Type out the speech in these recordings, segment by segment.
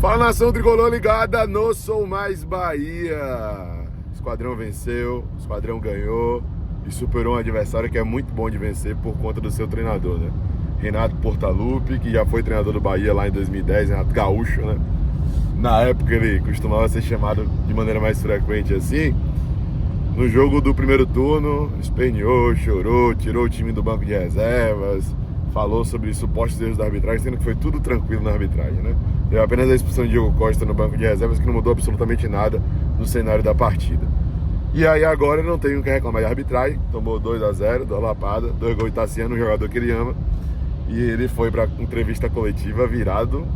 Fala, nação tricolor ligada no Sou Mais Bahia. O esquadrão venceu, o esquadrão ganhou e superou um adversário que é muito bom de vencer por conta do seu treinador, né? Renato Portaluppi, que já foi treinador do Bahia lá em 2010, Renato Gaúcho, né? Na época ele costumava ser chamado de maneira mais frequente assim. No jogo do primeiro turno, esperneou, chorou, tirou o time do banco de reservas, falou sobre supostos erros da arbitragem, sendo que foi tudo tranquilo na arbitragem, né? Deu apenas a expulsão de Diego Costa no banco de reservas, que não mudou absolutamente nada no cenário da partida. E aí agora eu não tenho o que reclamar de arbitragem, tomou 2-0, 2 lapadas, 2 gols de Tassiano, um jogador que ele ama, e ele foi para entrevista coletiva virado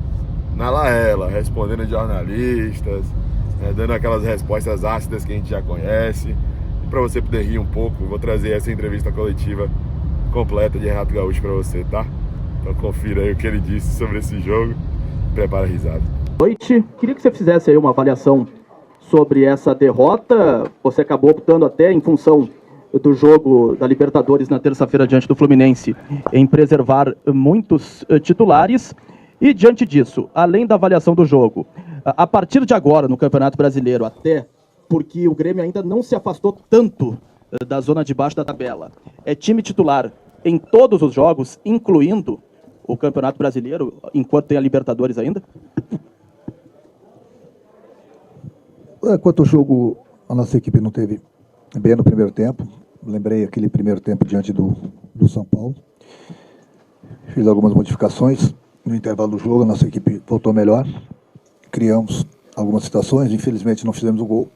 na laela, respondendo jornalistas, né, dando aquelas respostas ácidas que a gente já conhece. E para você poder rir um pouco, eu vou trazer essa entrevista coletiva completa de Renato Gaúcho para você, tá? Então confira aí o que ele disse sobre esse jogo. Prepara a risada. Boa noite. Queria que você fizesse aí uma avaliação sobre essa derrota. Você acabou optando até em função do jogo da Libertadores na terça-feira diante do Fluminense em preservar muitos titulares. E diante disso, além da avaliação do jogo, a partir de agora no Campeonato Brasileiro, até porque o Grêmio ainda não se afastou tanto da zona de baixo da tabela, é time titular em todos os jogos, incluindo o Campeonato Brasileiro, enquanto tem a Libertadores ainda? Quanto ao jogo, a nossa equipe não teve bem no primeiro tempo. Lembrei aquele primeiro tempo diante do São Paulo. Fiz algumas modificações. No intervalo do jogo, a nossa equipe voltou melhor. Criamos algumas situações. Infelizmente, não fizemos o gol.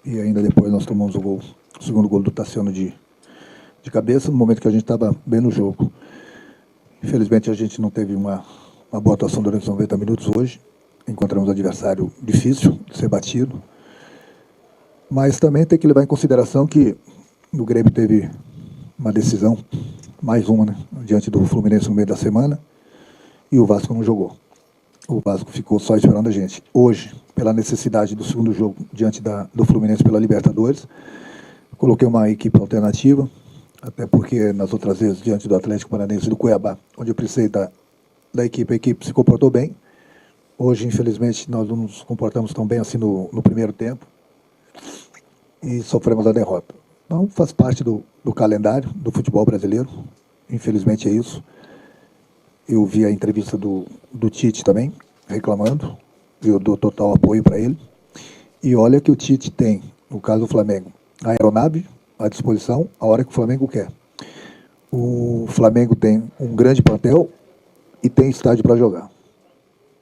E ainda depois nós tomamos o segundo gol do Tassiano de cabeça, no momento que a gente estava bem no jogo. Infelizmente, a gente não teve uma boa atuação durante os 90 minutos hoje. Encontramos um adversário difícil de ser batido. Mas também tem que levar em consideração que o Grêmio teve uma decisão, mais uma, né, diante do Fluminense no meio da semana, e o Vasco não jogou. O Vasco ficou só esperando a gente. Hoje, pela necessidade do segundo jogo diante do Fluminense pela Libertadores, coloquei uma equipe alternativa, até porque nas outras vezes, diante do Atlético Paranaense e do Cuiabá, onde eu precisei da equipe, a equipe se comportou bem. Hoje, infelizmente, nós não nos comportamos tão bem assim no primeiro tempo e sofremos a derrota. Então, faz parte do calendário do futebol brasileiro. Infelizmente é isso. Eu vi a entrevista do Tite também, reclamando. Eu dou total apoio para ele. E olha que o Tite tem, no caso do Flamengo, a aeronave à disposição a hora que o Flamengo quer. O Flamengo tem um grande plantel e tem estádio para jogar.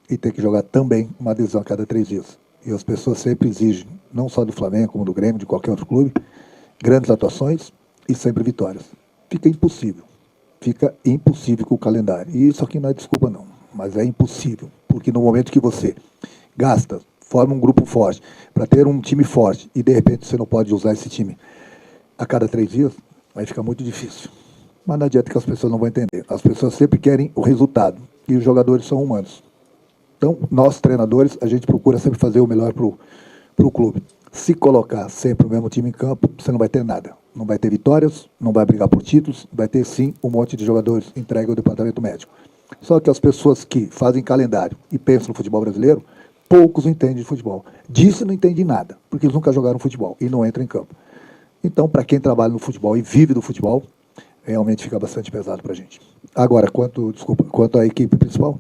E tem que jogar também uma adesão a cada 3 dias. E as pessoas sempre exigem, não só do Flamengo, como do Grêmio, de qualquer outro clube, grandes atuações e sempre vitórias. Fica impossível com o calendário. E isso aqui não é desculpa não, mas é impossível. Porque no momento que você gasta, forma um grupo forte, para ter um time forte, e de repente você não pode usar esse time a cada 3 dias, vai ficar muito difícil. Mas não adianta que as pessoas não vão entender. As pessoas sempre querem o resultado, e os jogadores são humanos. Então, nós, treinadores, a gente procura sempre fazer o melhor para o clube. Se colocar sempre o mesmo time em campo, você não vai ter nada. Não vai ter vitórias, não vai brigar por títulos, vai ter sim um monte de jogadores entregue ao departamento médico. Só que as pessoas que fazem calendário e pensam no futebol brasileiro, poucos entendem de futebol. Disso não entendem nada, porque eles nunca jogaram futebol e não entram em campo. Então, para quem trabalha no futebol e vive do futebol, realmente fica bastante pesado para a gente. Agora, quanto à equipe principal,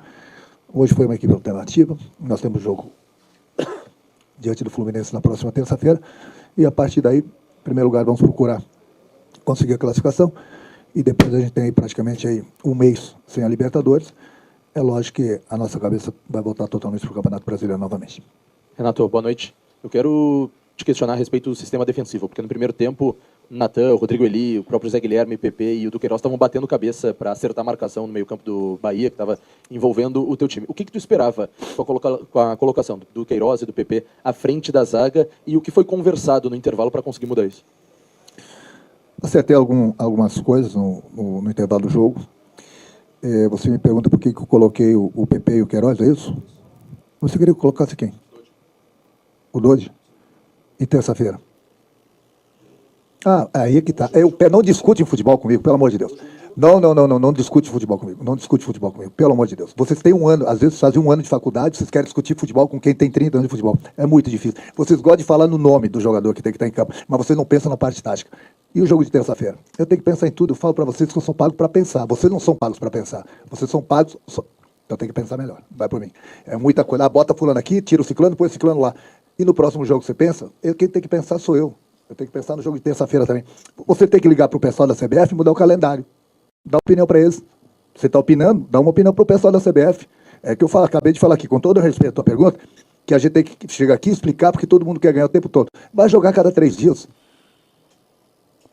hoje foi uma equipe alternativa. Nós temos jogo diante do Fluminense na próxima terça-feira. E a partir daí, em primeiro lugar, vamos procurar conseguir a classificação. E depois a gente tem aí praticamente aí um mês sem a Libertadores. É lógico que a nossa cabeça vai voltar totalmente para o Campeonato Brasileiro novamente. Renato, boa noite. Eu quero te questionar a respeito do sistema defensivo, porque no primeiro tempo, Natan, o Rodrigo Eli, o próprio Zé Guilherme, PP e o Duqueiroz estavam batendo cabeça para acertar a marcação no meio-campo do Bahia, que estava envolvendo o teu time. O que tu esperava com a colocação do Duqueiroz e do PP à frente da zaga e o que foi conversado no intervalo para conseguir mudar isso? Acertei algumas coisas no intervalo do jogo. Você me pergunta por que eu coloquei o PP e o Queiroz, é isso? Você queria que eu colocasse quem? O Dodge? E terça-feira? Ah, aí é que tá. Não discute em futebol comigo, pelo amor de Deus. Não discute futebol comigo. Não discute futebol comigo, pelo amor de Deus. Vocês têm um ano, às vezes fazem um ano de faculdade, vocês querem discutir futebol com quem tem 30 anos de futebol. É muito difícil. Vocês gostam de falar no nome do jogador que tem que estar em campo, mas vocês não pensam na parte tática. E o jogo de terça-feira? Eu tenho que pensar em tudo. Eu falo para vocês que eu sou pago para pensar. Vocês não são pagos para pensar. Vocês são pagos... Eu tenho que pensar melhor. Vai por mim. É muita coisa. Bota fulano aqui, tira o ciclano, põe o ciclano lá. E no próximo jogo você pensa? Quem tem que pensar sou eu. Eu tenho que pensar no jogo de terça-feira também. Você tem que ligar para o pessoal da CBF e mudar o calendário. Dá opinião para eles. Você está opinando? Dá uma opinião para o pessoal da CBF. É que eu acabei de falar aqui, com todo respeito à tua pergunta, que a gente tem que chegar aqui e explicar porque todo mundo quer ganhar o tempo todo. Vai jogar cada 3 dias.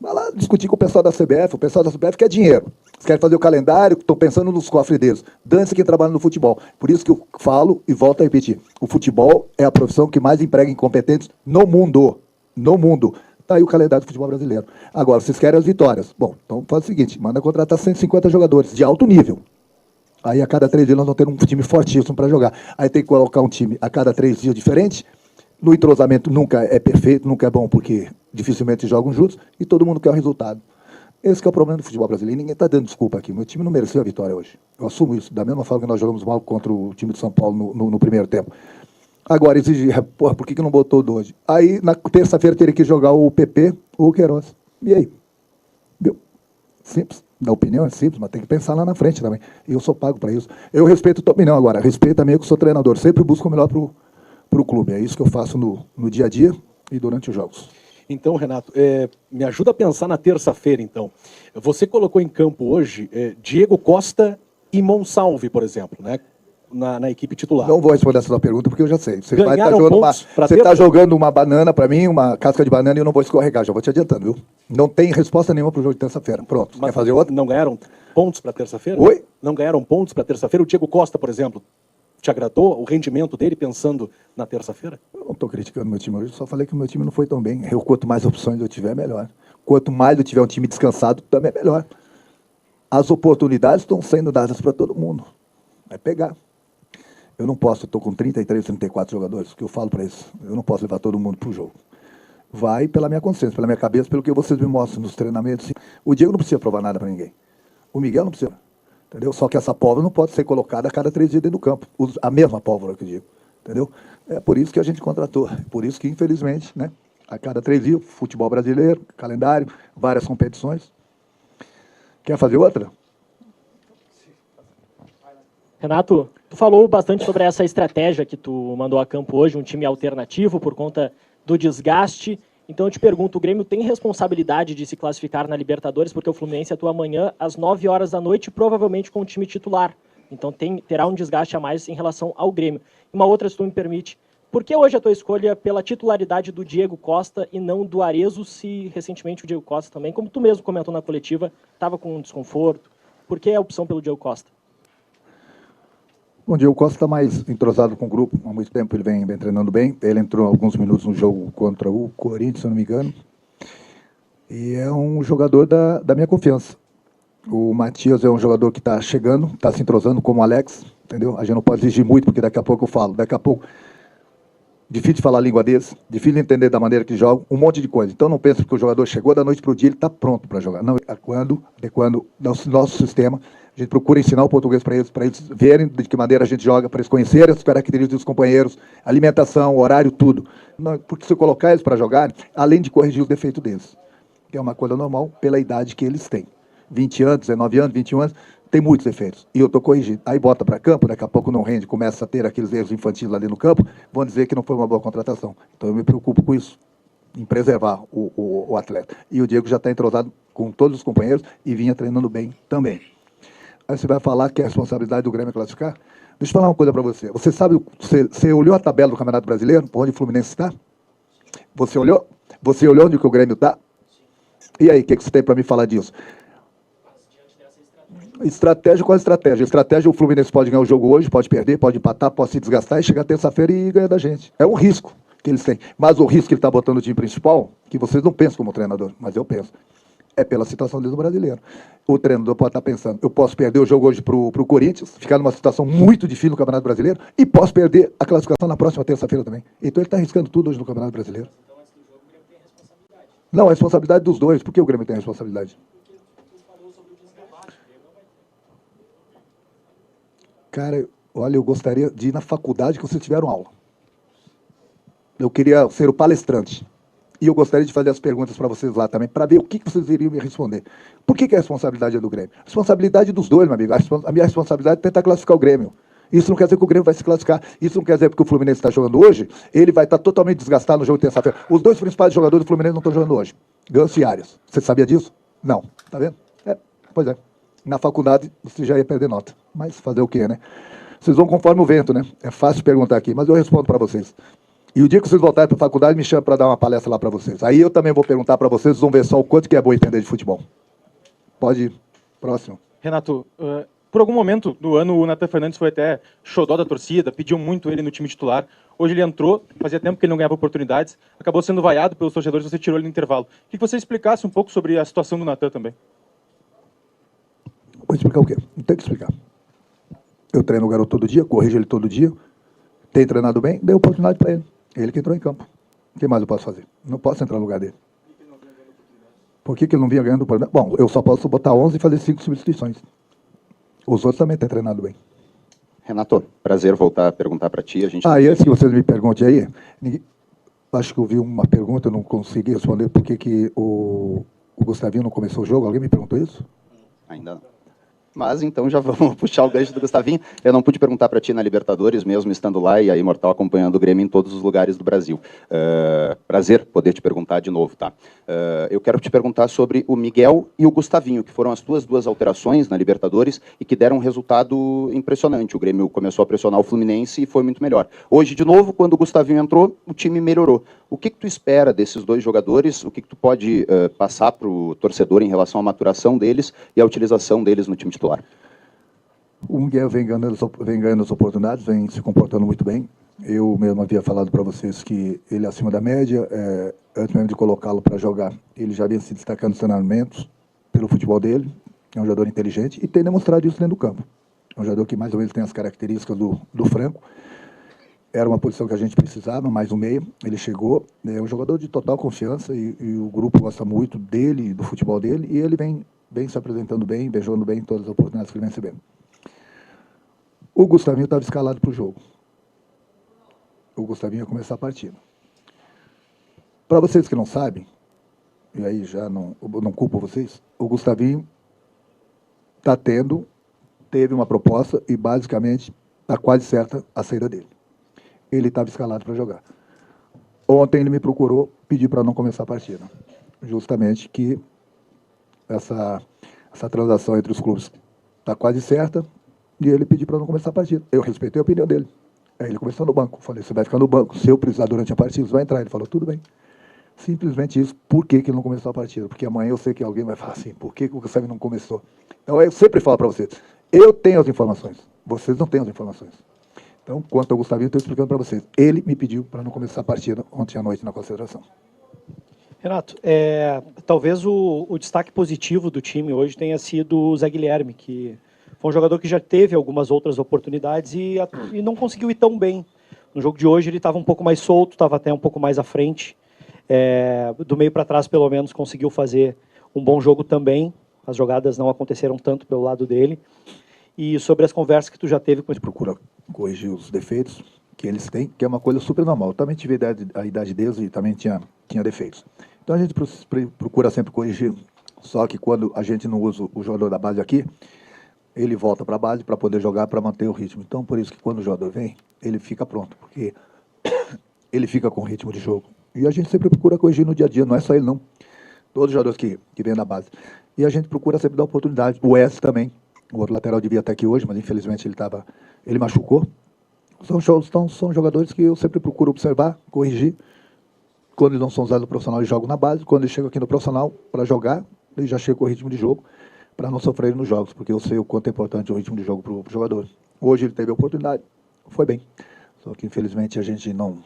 Vai lá discutir com o pessoal da CBF. O pessoal da CBF quer dinheiro. Eles querem fazer o calendário, estão pensando nos cofres deles. Dane-se quem trabalha no futebol. Por isso que eu falo e volto a repetir. O futebol é a profissão que mais emprega incompetentes no mundo. No mundo. Está aí o calendário do futebol brasileiro. Agora, vocês querem as vitórias. Bom, então faz o seguinte, manda contratar 150 jogadores de alto nível. Aí a cada 3 dias nós vamos ter um time fortíssimo para jogar. Aí tem que colocar um time a cada 3 dias diferente. No entrosamento nunca é perfeito, nunca é bom, porque dificilmente jogam juntos e todo mundo quer o resultado. Esse que é o problema do futebol brasileiro. Ninguém está dando desculpa aqui. Meu time não mereceu a vitória hoje. Eu assumo isso. Da mesma forma que nós jogamos mal contra o time de São Paulo no primeiro tempo. Agora, exige, porra, por que não botou o Dodge? Aí, na terça-feira, teria que jogar o PP ou o Queiroz. E aí? Viu? Simples. Da opinião é simples, mas tem que pensar lá na frente também. E eu sou pago para isso. Eu respeito a tua opinião agora. Respeito também que eu sou treinador. Sempre busco o melhor para o clube. É isso que eu faço no dia a dia e durante os jogos. Então, Renato, me ajuda a pensar na terça-feira, então. Você colocou em campo hoje Diego Costa e Monsalve, por exemplo, né? Na equipe titular. Não vou responder essa sua pergunta porque eu já sei. Você Você está jogando uma banana para mim, uma casca de banana, e eu não vou escorregar. Já vou te adiantando, viu? Não tem resposta nenhuma para o jogo de terça-feira. Pronto. Mas quer fazer outra? Não ganharam pontos para terça-feira? Oi? Não ganharam pontos para terça-feira? O Diego Costa, por exemplo, te agradou o rendimento dele pensando na terça-feira? Eu não estou criticando meu time hoje, só falei que o meu time não foi tão bem. Quanto mais opções eu tiver, melhor. Quanto mais eu tiver um time descansado, também é melhor. As oportunidades estão sendo dadas para todo mundo. Vai pegar. Eu não posso, estou com 33, 34 jogadores, o que eu falo para eles, eu não posso levar todo mundo para o jogo. Vai pela minha consciência, pela minha cabeça, pelo que vocês me mostram nos treinamentos. O Diego não precisa provar nada para ninguém. O Miguel não precisa. Entendeu? Só que essa pólvora não pode ser colocada a cada 3 dias dentro do campo. A mesma pólvora que eu digo. Entendeu? É por isso que a gente contratou. Por isso que, infelizmente, né, a cada 3 dias, futebol brasileiro, calendário, várias competições. Quer fazer outra? Renato, tu falou bastante sobre essa estratégia que tu mandou a campo hoje, um time alternativo por conta do desgaste. Então eu te pergunto, o Grêmio tem responsabilidade de se classificar na Libertadores, porque o Fluminense atua amanhã às 9 horas da noite, provavelmente com o time titular. Então terá um desgaste a mais em relação ao Grêmio. Uma outra, se tu me permite, por que hoje a tua escolha pela titularidade do Diego Costa e não do Arezzo, se recentemente o Diego Costa também, como tu mesmo comentou na coletiva, estava com um desconforto? Por que a opção pelo Diego Costa? Bom, o Diego Costa está mais entrosado com o grupo, há muito tempo ele vem treinando bem. Ele entrou alguns minutos no jogo contra o Corinthians, se eu não me engano. E é um jogador da minha confiança. O Matias é um jogador que está chegando, está se entrosando como o Alex, entendeu? A gente não pode exigir muito, porque daqui a pouco eu falo. Daqui a pouco, difícil de falar a língua deles, difícil de entender da maneira que jogam, um monte de coisa. Então não pense que o jogador chegou da noite para o dia, ele está pronto para jogar. Não, é quando nosso sistema, a gente procura ensinar o português para eles verem de que maneira a gente joga, para eles conhecerem as características dos companheiros, alimentação, horário, tudo. Não, porque se eu colocar eles para jogar, além de corrigir os defeitos deles, que é uma coisa normal pela idade que eles têm. 20 anos, 19 anos, 21 anos, tem muitos defeitos. E eu estou corrigindo. Aí bota para campo, daqui a pouco não rende, começa a ter aqueles erros infantis lá dentro do campo, vão dizer que não foi uma boa contratação. Então eu me preocupo com isso, em preservar o atleta. E o Diego já está entrosado com todos os companheiros e vinha treinando bem também. Aí você vai falar que é a responsabilidade do Grêmio classificar? Deixa eu falar uma coisa para você. Você sabe, você olhou a tabela do Campeonato Brasileiro, por onde o Fluminense está? Você olhou? Você olhou onde que o Grêmio está? E aí, o que você tem para me falar disso? Estratégia, qual estratégia? Estratégia, o Fluminense pode ganhar o jogo hoje, pode perder, pode empatar, pode se desgastar e chegar terça-feira e ganhar da gente. É um risco que eles têm. Mas o risco que ele está botando no time principal, que vocês não pensam como treinador, mas eu penso, é pela situação do brasileiro. O treinador pode estar pensando, eu posso perder o jogo hoje para o Corinthians, ficar numa situação muito difícil no Campeonato Brasileiro, e posso perder a classificação na próxima terça-feira também. Então ele está arriscando tudo hoje no Campeonato Brasileiro. Então, antes do jogo, o Grêmio tem responsabilidade. Não, a responsabilidade dos dois. Por que o Grêmio tem responsabilidade? Cara, olha, eu gostaria de ir na faculdade que vocês tiveram aula. Eu queria ser o palestrante. E eu gostaria de fazer as perguntas para vocês lá também, para ver o que vocês iriam me responder. Por que a responsabilidade é do Grêmio? A responsabilidade dos dois, meu amigo. A minha responsabilidade é tentar classificar o Grêmio. Isso não quer dizer que o Grêmio vai se classificar. Isso não quer dizer que o Fluminense está jogando hoje, ele vai estar totalmente desgastado no jogo de terça-feira. Os dois principais jogadores do Fluminense não estão jogando hoje. Ganso e Arias. Você sabia disso? Não. Tá vendo? Pois é. Na faculdade você já ia perder nota. Mas fazer o quê, né? Vocês vão conforme o vento, né? É fácil perguntar aqui, mas eu respondo para vocês. E o dia que vocês voltarem para a faculdade, me chama para dar uma palestra lá para vocês. Aí eu também vou perguntar para vocês, vão ver só o quanto que é bom entender de futebol. Pode ir. Próximo. Renato, por algum momento do ano o Nathan Fernandes foi até xodó da torcida, pediu muito ele no time titular. Hoje ele entrou, fazia tempo que ele não ganhava oportunidades, acabou sendo vaiado pelos torcedores, você tirou ele no intervalo. Queria que você explicasse um pouco sobre a situação do Nathan também. Vou explicar o quê? Não tem que explicar. Eu treino o garoto todo dia, corrijo ele todo dia, tem treinado bem, dei oportunidade para ele. Ele que entrou em campo. O que mais eu posso fazer? Não posso entrar no lugar dele. Por que ele não vinha ganhando oportunidade? Bom, eu só posso botar 11 e fazer 5 substituições. Os outros também têm treinado bem. Renato, prazer voltar a perguntar para ti. E antes que vocês me perguntem aí, acho que eu vi uma pergunta, eu não consegui responder por que o Gustavinho não começou o jogo. Alguém me perguntou isso? Ainda não. Mas então já vamos puxar o gancho do Gustavinho. Eu não pude perguntar para ti na Libertadores, mesmo estando lá e a Imortal acompanhando o Grêmio em todos os lugares do Brasil. Prazer poder te perguntar de novo, tá? Eu quero te perguntar sobre o Miguel e o Gustavinho, que foram as tuas duas alterações na Libertadores e que deram um resultado impressionante. O Grêmio começou a pressionar o Fluminense e foi muito melhor. Hoje, de novo, quando o Gustavinho entrou, o time melhorou. O que tu espera desses dois jogadores? O que tu pode passar para o torcedor em relação à maturação deles e à utilização deles no time titular? O Miguel vem ganhando as oportunidades, vem se comportando muito bem. Eu mesmo havia falado para vocês que ele é acima da média. Antes mesmo de colocá-lo para jogar, ele já vinha se destacando nos treinamentos pelo futebol dele. É um jogador inteligente e tem demonstrado isso dentro do campo. É um jogador que mais ou menos tem as características do Franco. Era uma posição que a gente precisava, mais um meio. Ele chegou, é um jogador de total confiança e o grupo gosta muito dele, do futebol dele, e ele vem se apresentando bem, jogando bem em todas as oportunidades que ele vem recebendo. O Gustavinho estava escalado para o jogo. O Gustavinho ia começar a partida. Para vocês que não sabem, e aí já não culpo vocês, o Gustavinho teve uma proposta e basicamente está quase certa a saída dele. Ele estava escalado para jogar. Ontem ele me procurou, pediu para não começar a partida. Justamente que essa transação entre os clubes está quase certa e ele pediu para não começar a partida. Eu respeitei a opinião dele. Aí ele começou no banco. Falei, você vai ficar no banco. Se eu precisar durante a partida, você vai entrar. Ele falou, tudo bem. Simplesmente isso. Por que ele não começou a partida? Porque amanhã eu sei que alguém vai falar assim, por que o Gustavinho não começou? Então eu sempre falo para vocês, eu tenho as informações, vocês não têm as informações. Então, quanto ao Gustavinho, eu estou explicando para vocês. Ele me pediu para não começar a partida ontem à noite na concentração. Renato, talvez o destaque positivo do time hoje tenha sido o Zé Guilherme, que foi um jogador que já teve algumas outras oportunidades e não conseguiu ir tão bem. No jogo de hoje ele estava um pouco mais solto, estava até um pouco mais à frente. Do meio para trás, pelo menos, conseguiu fazer um bom jogo também. As jogadas não aconteceram tanto pelo lado dele. E sobre as conversas que tu já teve com ele. Procura corrigir os defeitos que eles têm, que é uma coisa super normal. Eu também tive a idade deles e também tinha defeitos. Então a gente procura sempre corrigir, só que quando a gente não usa o jogador da base aqui, ele volta para a base para poder jogar, para manter o ritmo. Então por isso que quando o jogador vem, ele fica pronto, porque ele fica com o ritmo de jogo. E a gente sempre procura corrigir no dia a dia, não é só ele não. Todos os jogadores que vêm da base. E a gente procura sempre dar oportunidade. O S também. O outro lateral devia estar aqui hoje, mas infelizmente ele machucou. São jogadores que eu sempre procuro observar, corrigir. Quando eles não são usados no profissional, eles jogam na base. Quando eles chegam aqui no profissional para jogar, eles já chegam com o ritmo de jogo para não sofrerem nos jogos, porque eu sei o quanto é importante o ritmo de jogo para o jogador. Hoje ele teve a oportunidade, foi bem. Só que infelizmente a gente não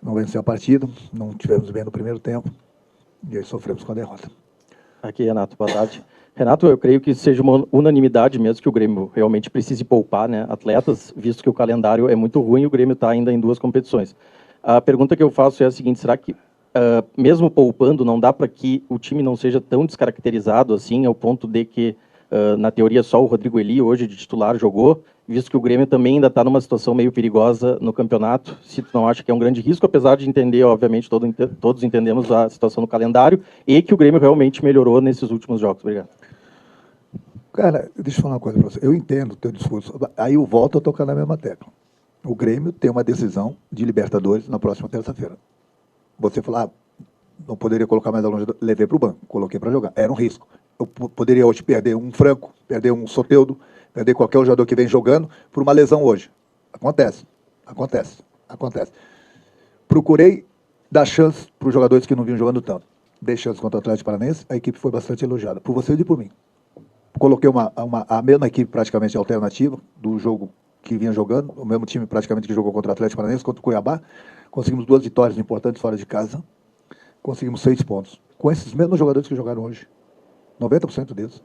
venceu a partida, não tivemos bem no primeiro tempo e aí sofremos com a derrota. Aqui, Renato, boa tarde. Renato, eu creio que seja uma unanimidade mesmo que o Grêmio realmente precise poupar, né, atletas, visto que o calendário é muito ruim e o Grêmio está ainda em 2 competições. A pergunta que eu faço é a seguinte, será que, mesmo poupando, não dá para que o time não seja tão descaracterizado assim, ao ponto de que, na teoria, só o Rodrigo Eli, hoje de titular, jogou, visto que o Grêmio também ainda está numa situação meio perigosa no campeonato, se tu não acha que é um grande risco, apesar de entender, obviamente, todos entendemos a situação no calendário, e que o Grêmio realmente melhorou nesses últimos jogos. Obrigado. Cara, deixa eu falar uma coisa para você. Eu entendo o teu discurso. Aí eu volto a tocar na mesma tecla. O Grêmio tem uma decisão de Libertadores na próxima terça-feira. Você falou, não poderia colocar mais a longe, levei para o banco, coloquei para jogar. Era um risco. Eu poderia hoje perder um Franco, perder um Soteldo, perder qualquer jogador que vem jogando por uma lesão hoje. Acontece. Procurei dar chance para os jogadores que não vinham jogando tanto. Dei chance contra o Atlético Paranaense, a equipe foi bastante elogiada. Por você e por mim. Coloquei a mesma equipe praticamente alternativa do jogo que vinha jogando, o mesmo time praticamente que jogou contra o Atlético Paranaense, contra o Cuiabá. Conseguimos 2 vitórias importantes fora de casa. Conseguimos 6 pontos. Com esses mesmos jogadores que jogaram hoje. 90% deles.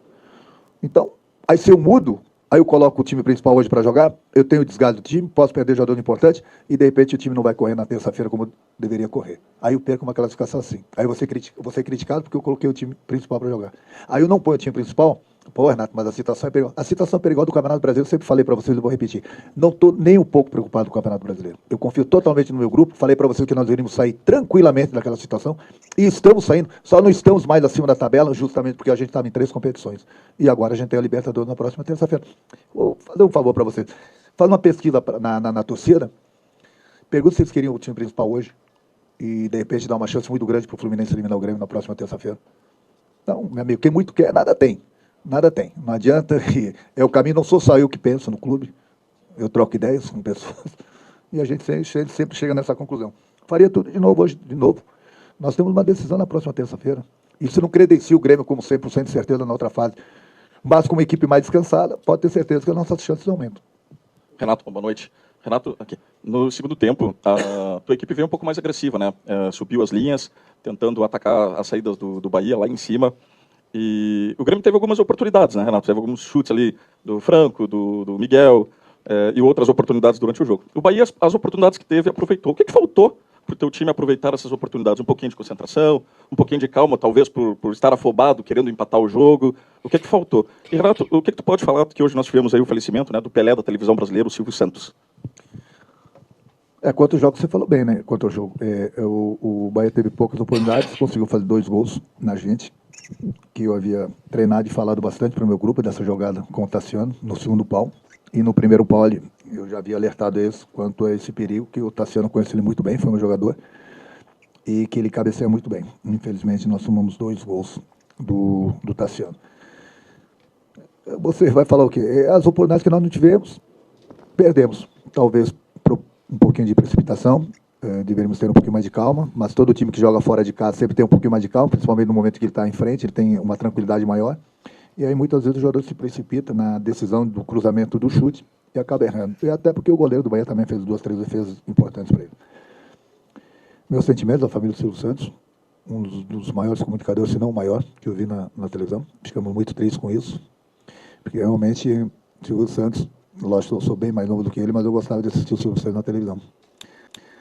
Então, aí se eu mudo, aí eu coloco o time principal hoje para jogar, eu tenho o desgaste do time, posso perder jogador importante e de repente o time não vai correr na terça-feira como deveria correr. Aí eu perco uma classificação assim. Aí eu vou ser criticado porque eu coloquei o time principal para jogar. Aí eu não ponho o time principal. Pô, Renato, mas a situação é perigosa. A situação perigosa do Campeonato Brasileiro, eu sempre falei para vocês, eu vou repetir. Não estou nem um pouco preocupado com o Campeonato Brasileiro. Eu confio totalmente no meu grupo. Falei para vocês que nós iríamos sair tranquilamente daquela situação. E estamos saindo. Só não estamos mais acima da tabela, justamente porque a gente estava em 3 competições. E agora a gente tem a Libertadores na próxima terça-feira. Vou fazer um favor para vocês. Faz uma pesquisa na torcida. Pergunta se eles queriam o time principal hoje. E, de repente, dar uma chance muito grande para o Fluminense eliminar o Grêmio na próxima terça-feira. Então, meu amigo, quem muito quer, nada tem. Nada tem. Não adianta. É o caminho, não sou só eu que penso no clube. Eu troco ideias com pessoas. E a gente sempre chega nessa conclusão. Faria tudo de novo hoje, de novo. Nós temos uma decisão na próxima terça-feira. Isso não credencia o Grêmio como 100% de certeza na outra fase. Mas com uma equipe mais descansada, pode ter certeza que as nossas chances aumentam. Renato, boa noite. Renato, aqui. No segundo tempo, a tua equipe veio um pouco mais agressiva, né? Subiu as linhas, tentando atacar as saídas do Bahia lá em cima. E o Grêmio teve algumas oportunidades, né, Renato? Teve alguns chutes ali do Franco, do Miguel, e outras oportunidades durante o jogo. O Bahia, as oportunidades que teve, aproveitou. O que faltou para o teu time aproveitar essas oportunidades? Um pouquinho de concentração, um pouquinho de calma, talvez por estar afobado, querendo empatar o jogo. O que faltou? E, Renato, o que tu pode falar? Que hoje nós tivemos aí o falecimento, né, do Pelé da televisão brasileira, o Silvio Santos. Quanto ao jogo, você falou bem, né? Quanto ao jogo. O Bahia teve poucas oportunidades, conseguiu fazer 2 gols na gente, que eu havia treinado e falado bastante para o meu grupo dessa jogada com o Tassiano, no segundo pau. E no primeiro pau ali, eu já havia alertado eles quanto a esse perigo, que o Tassiano conhece ele muito bem, foi um jogador, e que ele cabeceia muito bem. Infelizmente, nós tomamos 2 gols do Tassiano. Você vai falar o quê? As oportunidades que nós não tivemos, perdemos. Talvez um pouquinho de precipitação, deveríamos ter um pouquinho mais de calma, mas todo time que joga fora de casa sempre tem um pouquinho mais de calma, principalmente no momento que ele está em frente, ele tem uma tranquilidade maior. E aí muitas vezes o jogador se precipita na decisão do cruzamento do chute e acaba errando. E até porque o goleiro do Bahia também fez 2, 3 defesas importantes para ele. Meus sentimentos à família do Silvio Santos, um dos maiores comunicadores, se não o maior, que eu vi na televisão. Ficamos muito tristes com isso, porque realmente o Silvio Santos, lógico que eu sou bem mais novo do que ele, mas eu gostava de assistir o Silvio Santos na televisão.